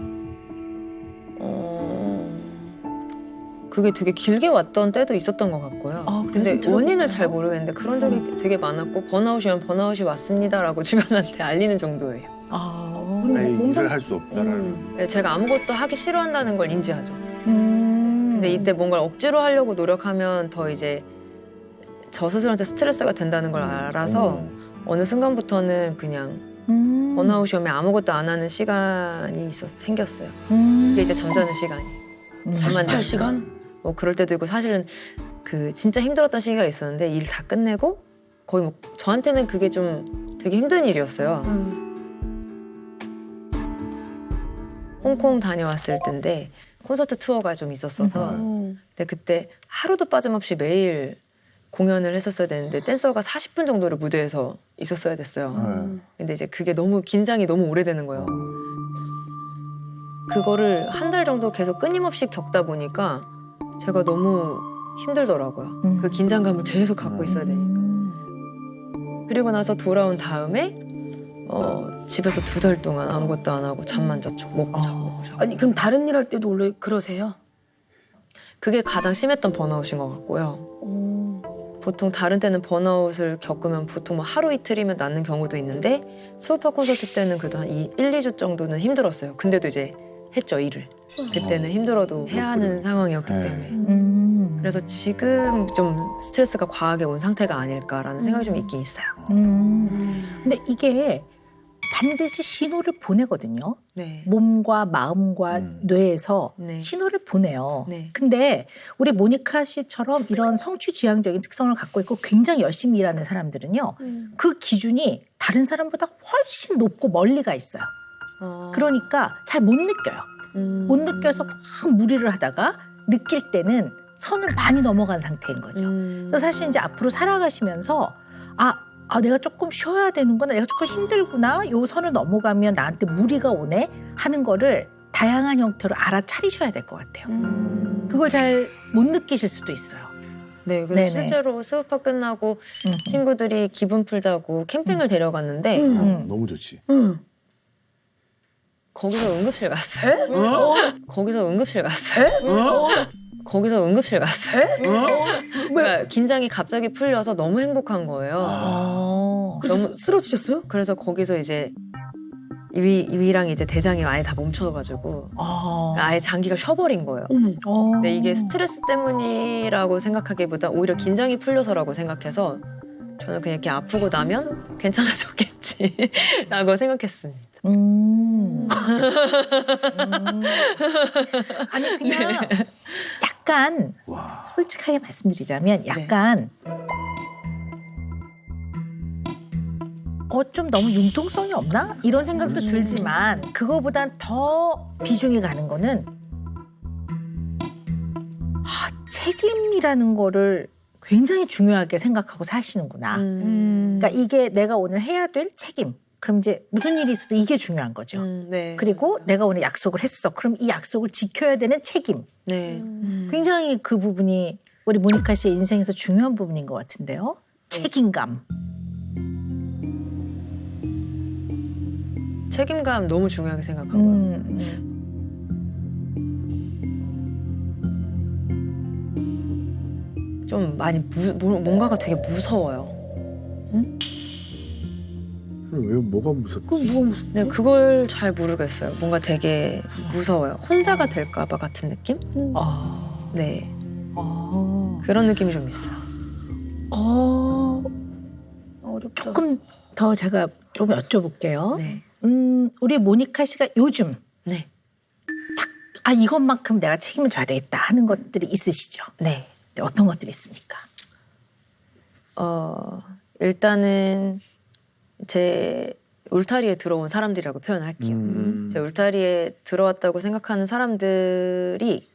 그게 되게 길게 왔던 때도 있었던 것 같고요. 근데 원인을 잘 모르겠는데 그런 적이 되게 많았고 번아웃이면 번아웃이 왔습니다라고 주변한테 알리는 정도예요. 일을 할 수 없다라는. 네, 제가 아무것도 하기 싫어한다는 걸 인지하죠. 근데 이때 뭔가를 억지로 하려고 노력하면 더 이제 저 스스로한테 스트레스가 된다는 걸 알아서 어느 순간부터는 그냥 번아웃이 오면 아무것도 안 하는 시간이 생겼어요. 그게 이제 잠자는 시간이에요. 잠만 48시간? 뭐 그럴 때도 있고 사실은 그 진짜 힘들었던 시기가 있었는데 일 다 끝내고 거의 뭐 저한테는 그게 좀 되게 힘든 일이었어요. 홍콩 다녀왔을 때인데 콘서트 투어가 좀 있었어서 근데 그때 하루도 빠짐없이 매일 공연을 했었어야 되는데 댄서가 40분 정도를 무대에서 있었어야 됐어요. 근데 이제 그게 너무 긴장이 너무 오래되는 거예요. 그거를 한 달 정도 계속 끊임없이 겪다 보니까 제가 너무 힘들더라고요. 그 긴장감을 계속 갖고 있어야 되니까. 그리고 나서 돌아온 다음에 집에서 2달 동안 아무것도 안 하고 잠만 잤죠. 먹고 자고. 아니 그럼 다른 일 할 때도 원래 그러세요? 그게 가장 심했던 번아웃인 것 같고요. 보통 다른 때는 번아웃을 겪으면 보통 뭐 하루 이틀이면 낫는 경우도 있는데 수우파 콘서트 때는 그래도 한 1, 2주 정도는 힘들었어요. 근데도 이제 했죠, 일을. 그때는 힘들어도 해야 하는 상황이었기 때문에. 그래서 지금 좀 스트레스가 과하게 온 상태가 아닐까라는 생각이 좀 있긴 있어요. 근데 이게 반드시 신호를 보내거든요. 네. 몸과 마음과 뇌에서 네. 신호를 보내요. 네. 근데 우리 모니카 씨처럼 이런 성취지향적인 특성을 갖고 있고 굉장히 열심히 일하는 사람들은요. 그 기준이 다른 사람보다 훨씬 높고 멀리가 있어요. 그러니까 잘 못 느껴요. 못 느껴서 막 무리를 하다가 느낄 때는 선을 많이 넘어간 상태인 거죠. 그래서 사실 이제 앞으로 살아가시면서 내가 조금 쉬어야 되는구나, 내가 조금 힘들구나, 요 선을 넘어가면 나한테 무리가 오네 하는 거를 다양한 형태로 알아차리셔야 될 것 같아요. 그걸 잘 못 느끼실 수도 있어요. 네, 그래서 네네. 실제로 스우파 끝나고 친구들이 기분 풀자고 캠핑을 데려갔는데 너무 좋지. 거기서 응급실 갔어요. 거기서 응급실 갔어요. 거기서 응급실 갔어요. 그러니까 긴장이 갑자기 풀려서 너무 행복한 거예요. 그래서 쓰러지셨어요? 그래서 거기서 이제 위랑 이제 대장이 아예 다 멈춰가지고 아예 장기가 쉬어버린 거예요. 근데 이게 스트레스 때문이라고 생각하기보다 오히려 긴장이 풀려서라고 생각해서 저는 그냥 이렇게 아프고 나면 괜찮아졌겠지라고 생각했습니다. 아니 그냥 약간 와. 솔직하게 말씀드리자면 약간 좀 너무 융통성이 없나? 이런 생각도 들지만 그거보단 더 비중이 가는 거는 책임이라는 거를 굉장히 중요하게 생각하고 사시는구나. 그러니까 이게 내가 오늘 해야 될 책임. 그럼 이제 무슨 일이 있어도 이게 중요한 거죠. 네. 그리고 내가 오늘 약속을 했어. 그럼 이 약속을 지켜야 되는 책임. 네. 굉장히 그 부분이 우리 모니카 씨의 인생에서 중요한 부분인 것 같은데요. 책임감. 책임감 너무 중요하게 생각하고요. 좀 많이 뭔가가 되게 무서워요. 왜 뭐가 무섭지? 네, 그걸 잘 모르겠어요. 뭔가 되게 무서워요. 혼자가 될까봐 같은 느낌? 네. 그런 느낌이 좀 있어요. 어렵다. 조금 더 제가 좀 여쭤볼게요. 네. 우리 모니카 씨가 요즘 네. 이것만큼 내가 책임을 져야 되겠다 하는 것들이 있으시죠? 네. 네, 어떤 것들이 있습니까? 일단은 제 울타리에 들어온 사람들이라고 표현할게요. 제 울타리에 들어왔다고 생각하는 사람들이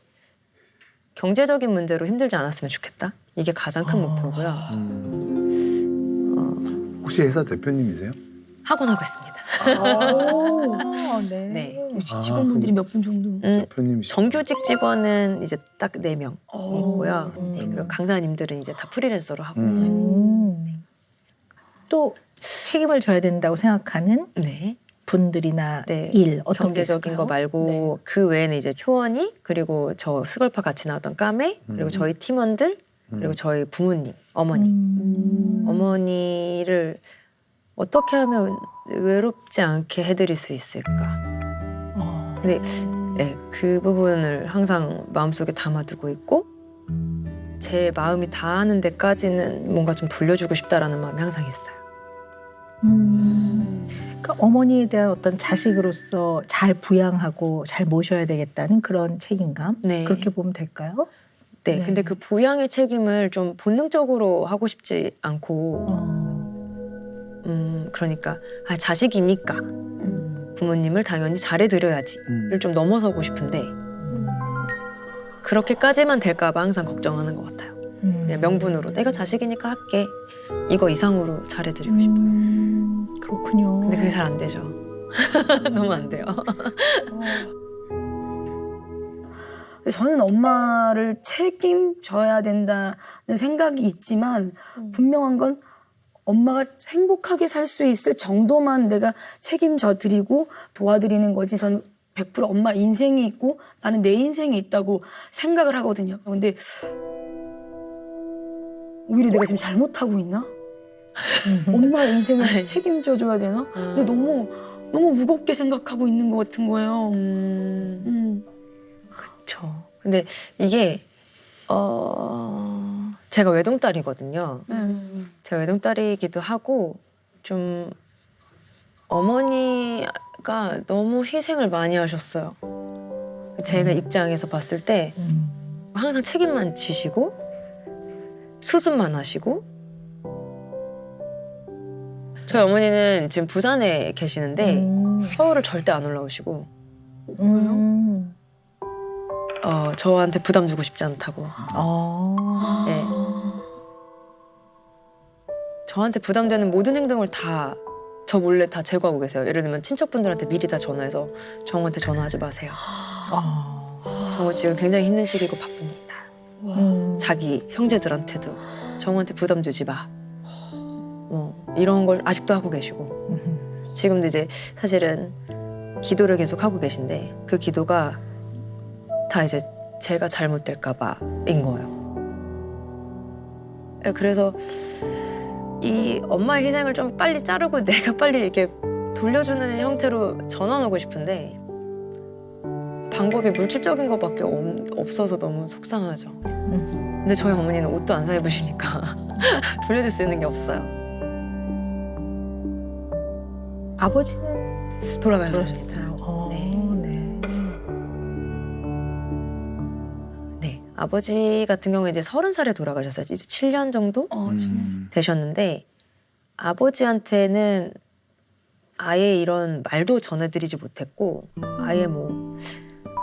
경제적인 문제로 힘들지 않았으면 좋겠다. 이게 가장 큰 목표고요. 혹시 회사 대표님이세요? 하고 있습니다. 네. 네. 직원분들이 몇 분 정도? 대표님이시죠? 정규직 직원은 이제 딱 4명 있고요. 네. 네, 그리고 강사님들은 이제 다 프리랜서로 하고 계시고. 또 책임을 져야 된다고 생각하는 네. 분들이나 네. 일 어떤 게 경제적인 거 있을까요? 말고 그 외에는 이제 효원이 그리고 저 스걸파 같이 나왔던 까메 그리고 저희 팀원들 그리고 저희 부모님 어머니 어머니를 어떻게 하면 외롭지 않게 해드릴 수 있을까? 근데 네, 그 부분을 항상 마음속에 담아두고 있고 제 마음이 닿는 데까지는 뭔가 좀 돌려주고 싶다라는 마음이 항상 있어요. 그러니까 어머니에 대한 어떤 자식으로서 잘 부양하고 잘 모셔야 되겠다는 그런 책임감 네. 그렇게 보면 될까요? 네, 네. 근데 그 부양의 책임을 좀 본능적으로 하고 싶지 않고 그러니까 자식이니까 부모님을 당연히 잘해드려야지를 좀 넘어서고 싶은데 그렇게까지만 될까봐 항상 걱정하는 것 같아요. 그냥 명분으로 내가 자식이니까 할게 이거 이상으로 잘해드리고 싶어요. 그렇군요. 근데 그게 잘 안 되죠. 너무 안 돼요. 저는 엄마를 책임져야 된다는 생각이 있지만 분명한 건 엄마가 행복하게 살 수 있을 정도만 내가 책임져 드리고 도와드리는 거지. 저는 100% 엄마 인생이 있고 나는 내 인생이 있다고 생각을 하거든요. 근데 오히려 내가 지금 잘못하고 있나? 엄마 인생을 책임져 줘야 되나? 근데 너무 무겁게 생각하고 있는 것 같은 거예요. 그렇죠. 근데 이게 제가 외동딸이거든요. 제가 외동딸이기도 하고 좀 어머니가 너무 희생을 많이 하셨어요. 제가 입장에서 봤을 때 항상 책임만 지시고 수습만 하시고 저희 어머니는 지금 부산에 계시는데 서울을 절대 안 올라오시고 왜요? 저한테 부담 주고 싶지 않다고. 네. 저한테 부담되는 모든 행동을 다 저 몰래 다 제거하고 계세요. 예를 들면 친척분들한테 미리 다 전화해서 정한테 전화하지 마세요. 저 지금 굉장히 힘든 시기고 바쁩니다. 자기 형제들한테도 정한테 부담 주지 마. 이런 걸 아직도 하고 계시고 지금도 이제 사실은 기도를 계속 하고 계신데 그 기도가 다 이제 제가 잘못될까 봐인 거예요. 그래서 이 엄마의 희생을 좀 빨리 자르고 내가 빨리 이렇게 돌려주는 형태로 전환하고 싶은데 방법이 물질적인 것밖에 없어서 너무 속상하죠. 근데 저희 어머니는 옷도 안 사입으시니까 돌려줄 수 있는 게 없어요. 아버지는 돌아가셨습니다. 네. 네. 네, 아버지 같은 경우에 이제 30살에 돌아가셨어요. 이제 7년 정도 되셨는데 아버지한테는 아예 이런 말도 전해드리지 못했고 아예 뭐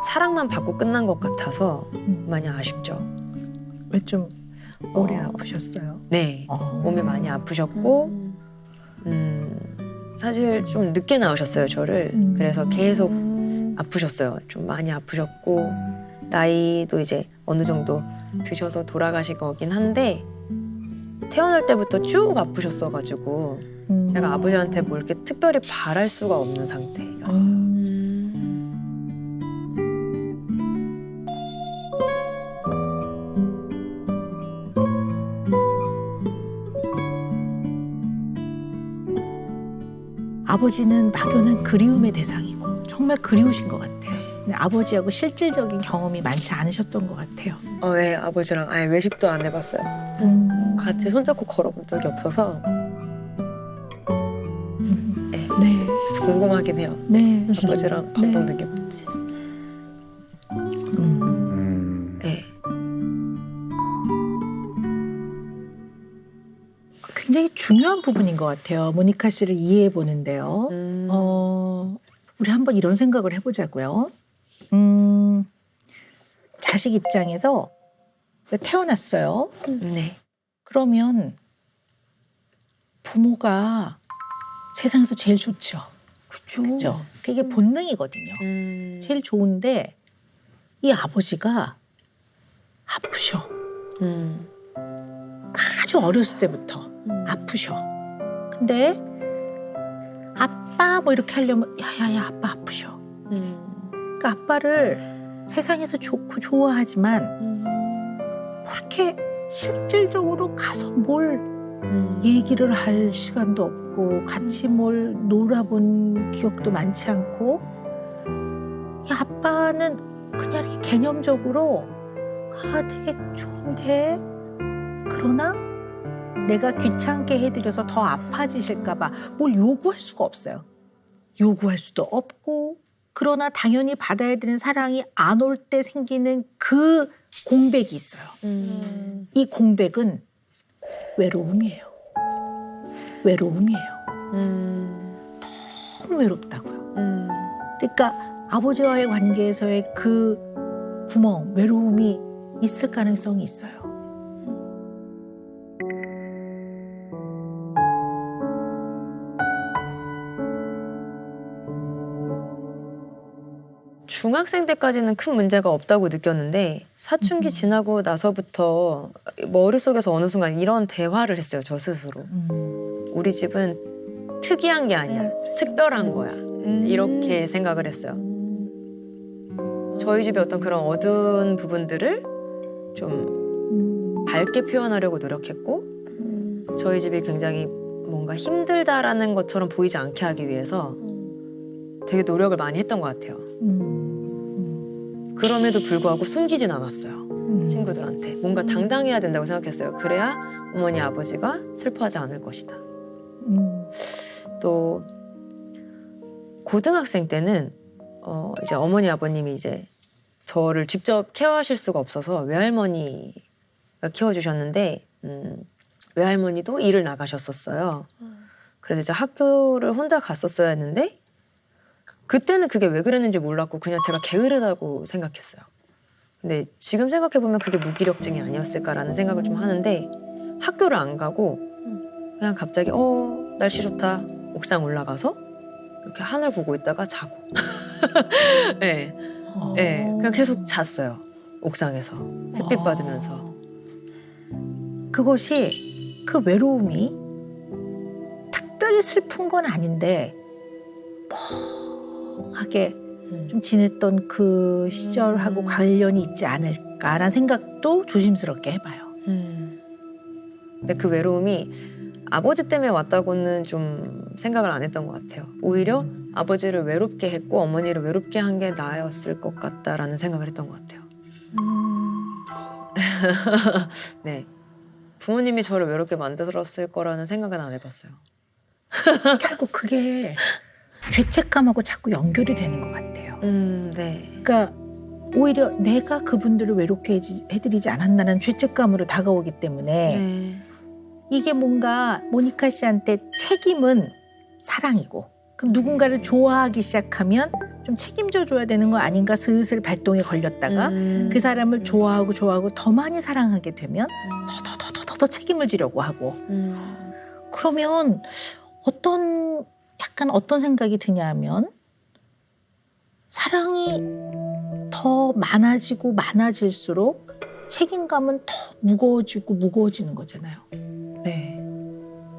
사랑만 받고 끝난 것 같아서 많이 아쉽죠. 왜 좀 오래 아프셨어요? 네, 몸이 많이 아프셨고 사실 좀 늦게 낳으셨어요 저를. 그래서 계속 아프셨어요. 좀 많이 아프셨고 나이도 이제 어느 정도 드셔서 돌아가신 거긴 한데 태어날 때부터 쭉 아프셨어가지고 제가 아버지한테 뭐 이렇게 특별히 바랄 수가 없는 상태였어요. 아버지는 막연한 그리움의 대상이고 정말 그리우신 것 같아요. 근데 아버지하고 실질적인 경험이 많지 않으셨던 것 같아요. 네, 아버지랑 아예 외식도 안 해봤어요. 같이 손잡고 걸어본 적이 없어서 네, 네, 그래서 궁금하긴 해요. 네, 아버지랑 밥 먹는 게 뭔지. 네. 굉장히 중요한 부분인 것 같아요. 모니카 씨를 이해해 보는데요. 우리 한번 이런 생각을 해보자고요. 자식 입장에서 태어났어요. 네. 그러면 부모가 세상에서 제일 좋죠. 그렇죠. 그게 본능이거든요. 제일 좋은데 이 아버지가 아프셔. 아주 어렸을 때부터 아프셔. 근데 아빠 뭐 이렇게 하려면 야야야 아빠 아프셔. 그러니까 아빠를 세상에서 좋고 좋아하지만 그렇게 실질적으로 가서 뭘 얘기를 할 시간도 없고 같이 뭘 놀아본 기억도 많지 않고 이 아빠는 그냥 이렇게 개념적으로 되게 좋은데 그러나 내가 귀찮게 해드려서 더 아파지실까 봐 뭘 요구할 수가 없어요. 요구할 수도 없고 그러나 당연히 받아야 되는 사랑이 안 올 때 생기는 그 공백이 있어요. 이 공백은 외로움이에요. 외로움이에요. 너무 외롭다고요. 그러니까 아버지와의 관계에서의 그 구멍, 외로움이 있을 가능성이 있어요. 중학생 때까지는 큰 문제가 없다고 느꼈는데 사춘기 지나고 나서부터 머릿속에서 어느 순간 이런 대화를 했어요. 저 스스로. 우리 집은 특이한 게 아니야. 특별한 거야. 이렇게 생각을 했어요. 저희 집의 어떤 그런 어두운 부분들을 좀 밝게 표현하려고 노력했고 저희 집이 굉장히 뭔가 힘들다라는 것처럼 보이지 않게 하기 위해서 되게 노력을 많이 했던 것 같아요. 그럼에도 불구하고 숨기진 않았어요. 친구들한테. 뭔가 당당해야 된다고 생각했어요. 그래야 어머니 아버지가 슬퍼하지 않을 것이다. 또 고등학생 때는 이제 어머니 아버님이 이제 저를 직접 케어하실 수가 없어서 외할머니가 키워주셨는데 외할머니도 일을 나가셨었어요. 그래서 이제 학교를 혼자 갔었어야 했는데 그때는 그게 왜 그랬는지 몰랐고 그냥 제가 게으르다고 생각했어요. 근데 지금 생각해보면 그게 무기력증이 아니었을까라는 생각을 좀 하는데 학교를 안 가고 그냥 갑자기 날씨 좋다 옥상 올라가서 이렇게 하늘 보고 있다가 자고 네. 네, 그냥 계속 잤어요. 옥상에서 햇빛 받으면서. 그것이 그 외로움이 특별히 슬픈 건 아닌데 멍하게 좀 지냈던 그 시절하고 관련이 있지 않을까라는 생각도 조심스럽게 해봐요. 근데 그 외로움이 아버지 때문에 왔다고는 좀 생각을 안 했던 것 같아요. 오히려 아버지를 외롭게 했고 어머니를 외롭게 한 게 나였을 것 같다라는 생각을 했던 것 같아요. 네. 부모님이 저를 외롭게 만들었을 거라는 생각은 안 해봤어요. 결국 그게 죄책감하고 자꾸 연결이 되는 것 같아요. 네. 그러니까 오히려 내가 그분들을 외롭게 해드리지 않았나라는 죄책감으로 다가오기 때문에 네. 이게 뭔가 모니카 씨한테 책임은 사랑이고 그럼 누군가를 좋아하기 시작하면 좀 책임져 줘야 되는 거 아닌가 슬슬 발동에 걸렸다가 그 사람을 좋아하고 더 많이 사랑하게 되면 더 책임을 지려고 하고 그러면 어떤 생각이 드냐 하면 사랑이 더 많아질수록 책임감은 더 무거워지는 거잖아요. 네.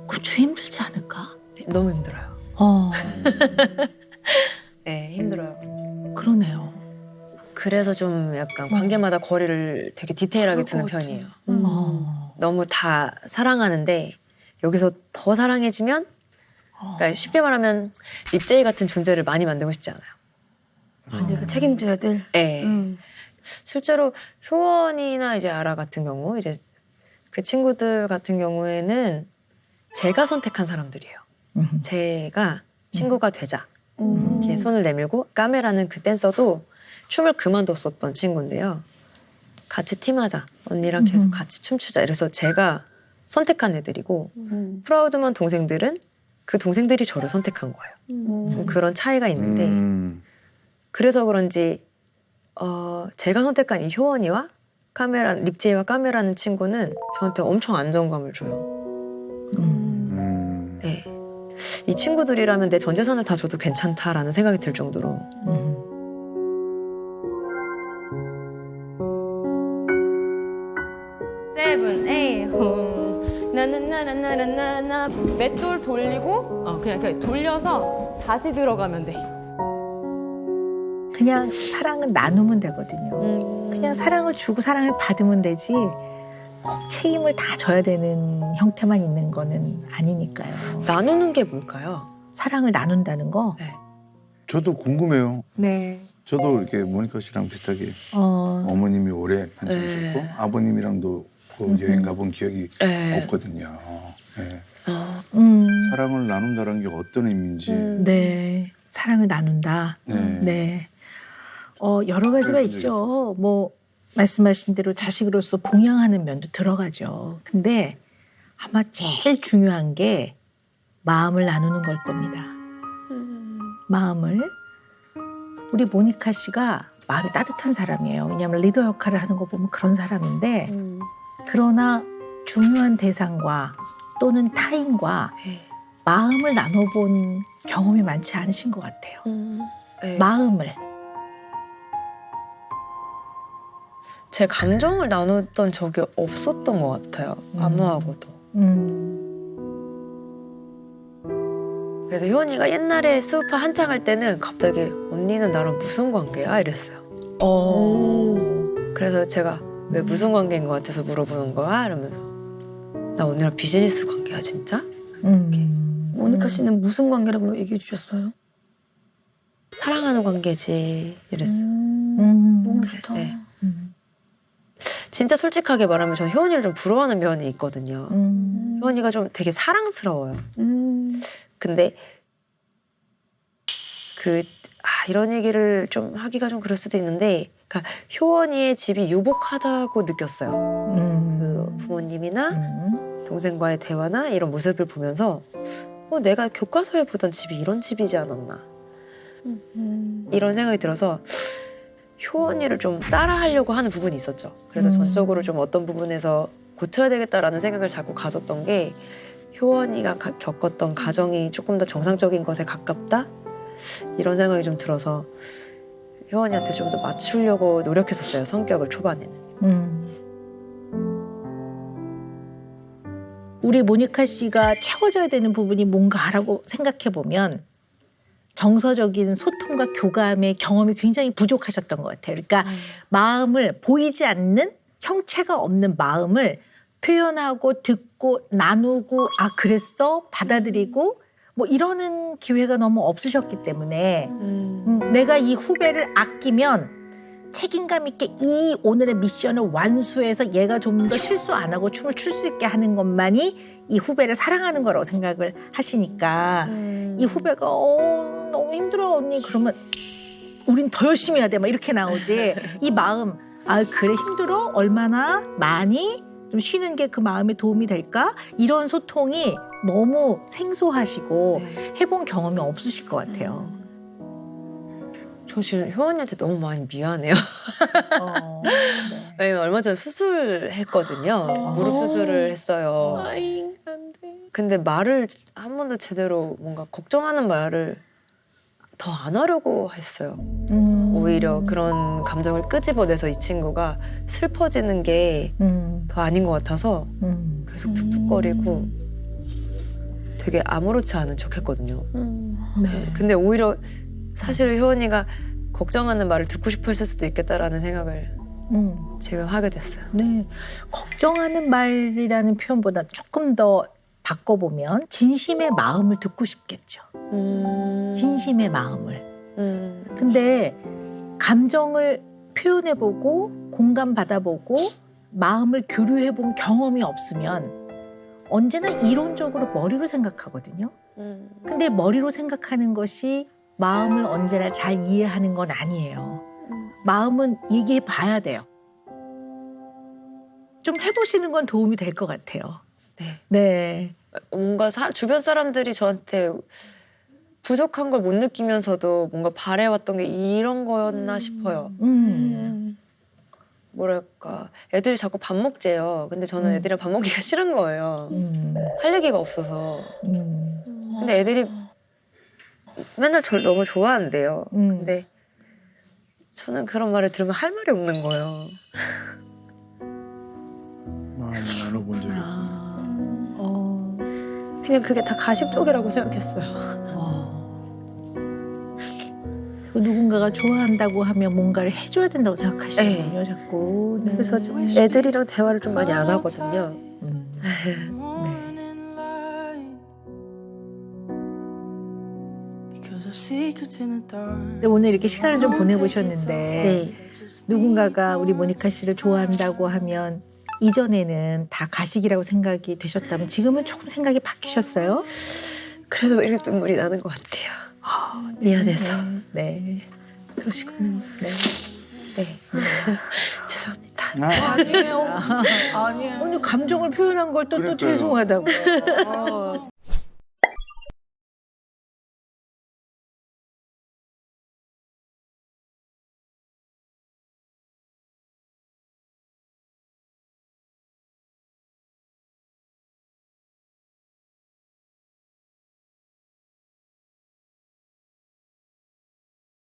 그거 좀 힘들지 않을까? 너무 힘들어요. 네, 힘들어요. 그러네요. 그래서 좀 약간 관계마다 거리를 되게 디테일하게 두는 편이에요. 너무 다 사랑하는데 여기서 더 사랑해지면 그러니까 쉽게 말하면 립제이 같은 존재를 많이 만들고 싶지 않아요. 내가 책임져야 될. 네. 실제로 효원이나 이제 아라 같은 경우 이제 그 친구들 같은 경우에는 제가 선택한 사람들이에요. 제가 친구가 되자 이렇게 손을 내밀고 까메라는 그 댄서도 춤을 그만뒀었던 친구인데요. 같이 팀하자 언니랑 계속 같이 춤추자 이래서 제가 선택한 애들이고 프라우드먼 동생들은 그 동생들이 저를 선택한 거예요. 그런 차이가 있는데 그래서 그런지 제가 선택한 이 효원이와 립제이와 까메라는 친구는 저한테 엄청 안정감을 줘요. 네. 이 친구들이라면 내 전 재산을 다 줘도 괜찮다라는 생각이 들 정도로. 세븐, 에잇, 홈. 나나나나나나나 맷돌 돌리고 그냥 돌려서 다시 들어가면 돼. 그냥 사랑은 나누면 되거든요. 그냥 사랑을 주고 사랑을 받으면 되지 꼭 책임을 다 져야 되는 형태만 있는 거는 아니니까요. 나누는 게 뭘까요? 사랑을 나눈다는 거? 저도 궁금해요. 네. 저도 이렇게 모니카 씨랑 비슷하게 어머님이 오래 편찮으셨고 아버님이랑도 그 여행 가본 기억이 없거든요. 네. 사랑을 나눈다는 게 어떤 의미인지. 네. 사랑을 나눈다. 네. 네. 여러 가지가 있죠. 뭐 말씀하신 대로 자식으로서 봉양하는 면도 들어가죠. 근데 아마 제일 중요한 게 마음을 나누는 걸 겁니다. 마음을. 우리 모니카 씨가 마음이 따뜻한 사람이에요. 왜냐하면 리더 역할을 하는 거 보면 그런 사람인데 그러나 중요한 대상과 또는 타인과 마음을 나눠본 경험이 많지 않으신 것 같아요. 마음을. 제 감정을 나눴던 적이 없었던 것 같아요. 아무하고도. 그래서 효원이가 옛날에 스우파 한창 할 때는 갑자기 언니는 나랑 무슨 관계야? 이랬어요. 그래서 제가 왜 무슨 관계인 것 같아서 물어보는 거야? 이러면서 나 언니랑 비즈니스 관계야 진짜? 모니카 씨는 무슨 관계라고 얘기해 주셨어요? 사랑하는 관계지 이랬어요. 너무 좋다. 네. 진짜 솔직하게 말하면 저는 효원이를 좀 부러워하는 면이 있거든요. 효원이가 좀 되게 사랑스러워요. 근데 이런 얘기를 좀 하기가 좀 그럴 수도 있는데 그러니까 효원이의 집이 유복하다고 느꼈어요. 그 부모님이나 동생과의 대화나 이런 모습을 보면서 내가 교과서에 보던 집이 이런 집이지 않았나 이런 생각이 들어서 효원이를 좀 따라하려고 하는 부분이 있었죠. 그래서 전적으로 좀 어떤 부분에서 고쳐야 되겠다라는 생각을 자꾸 가졌던 게 효원이가 겪었던 가정이 조금 더 정상적인 것에 가깝다? 이런 생각이 좀 들어서 효원이한테 좀 더 맞추려고 노력했었어요. 성격을 초반에는. 우리 모니카 씨가 채워져야 되는 부분이 뭔가라고 생각해 보면 정서적인 소통과 교감의 경험이 굉장히 부족하셨던 것 같아요. 그러니까 마음을 보이지 않는 형체가 없는 마음을 표현하고 듣고 나누고 아 그랬어 받아들이고 뭐 이러는 기회가 너무 없으셨기 때문에 내가 이 후배를 아끼면 책임감 있게 이 오늘의 미션을 완수해서 얘가 좀 더 실수 안 하고 춤을 출 수 있게 하는 것만이 이 후배를 사랑하는 거라고 생각을 하시니까 이 후배가 너무 힘들어 언니 그러면 우린 더 열심히 해야 돼 막 이렇게 나오지 이 마음 아 그래 힘들어 얼마나 많이 좀 쉬는 게 그 마음에 도움이 될까 이런 소통이 너무 생소하시고 해본 경험이 없으실 것 같아요. 저 지금 효원이한테 너무 많이 미안해요. 네. 왜냐면 얼마 전에 수술했거든요. 무릎 수술을 했어요. 아잉, 안 돼. 근데 말을 한 번도 제대로 뭔가 걱정하는 말을 더 안 하려고 했어요. 오히려 그런 감정을 끄집어내서 이 친구가 슬퍼지는 게 더 아닌 것 같아서 계속 툭툭거리고 되게 아무렇지 않은 척 했거든요. 네. 근데 오히려 사실은 효원이가 걱정하는 말을 듣고 싶어 했을 수도 있겠다라는 생각을 지금 하게 됐어요. 네. 걱정하는 말이라는 표현보다 조금 더 바꿔보면 진심의 마음을 듣고 싶겠죠. 진심의 마음을. 근데 감정을 표현해보고 공감받아보고 마음을 교류해본 경험이 없으면 언제나 이론적으로 머리로 생각하거든요. 근데 머리로 생각하는 것이 마음을 언제나 잘 이해하는 건 아니에요. 마음은 얘기해 봐야 돼요. 좀 해보시는 건 도움이 될 것 같아요. 네. 네. 뭔가 주변 사람들이 저한테 부족한 걸 못 느끼면서도 뭔가 바래왔던 게 이런 거였나 싶어요. 뭐랄까 애들이 자꾸 밥 먹재요. 근데 저는 애들이랑 밥 먹기가 싫은 거예요. 할 얘기가 없어서. 근데 애들이 맨날 저를 너무 좋아한대요. 근데 저는 그런 말을 들으면 할 말이 없는 거예요. 나눠본 적이 없어. 그냥 그게 다 가식적이라고 생각했어요. 누군가가 좋아한다고 하면 뭔가를 해줘야 된다고 생각하시는군요, 자꾸. 네. 그래서 좀 애들이랑 대화를 좀 많이 안 하거든요. 근데 오늘 이렇게 시간을 좀 보내보셨는데 누군가가 우리 모니카 씨를 좋아한다고 하면 이전에는 다 가식이라고 생각이 되셨다면 지금은 조금 생각이 바뀌셨어요? 그래서 이렇게 눈물이 나는 것 같아요. 미안해서. 네. 그러시군요. 네. 죄송합니다. 아니에요. 아니에요. 오늘 감정을 표현한 걸 또 그러니까요. 죄송하다고.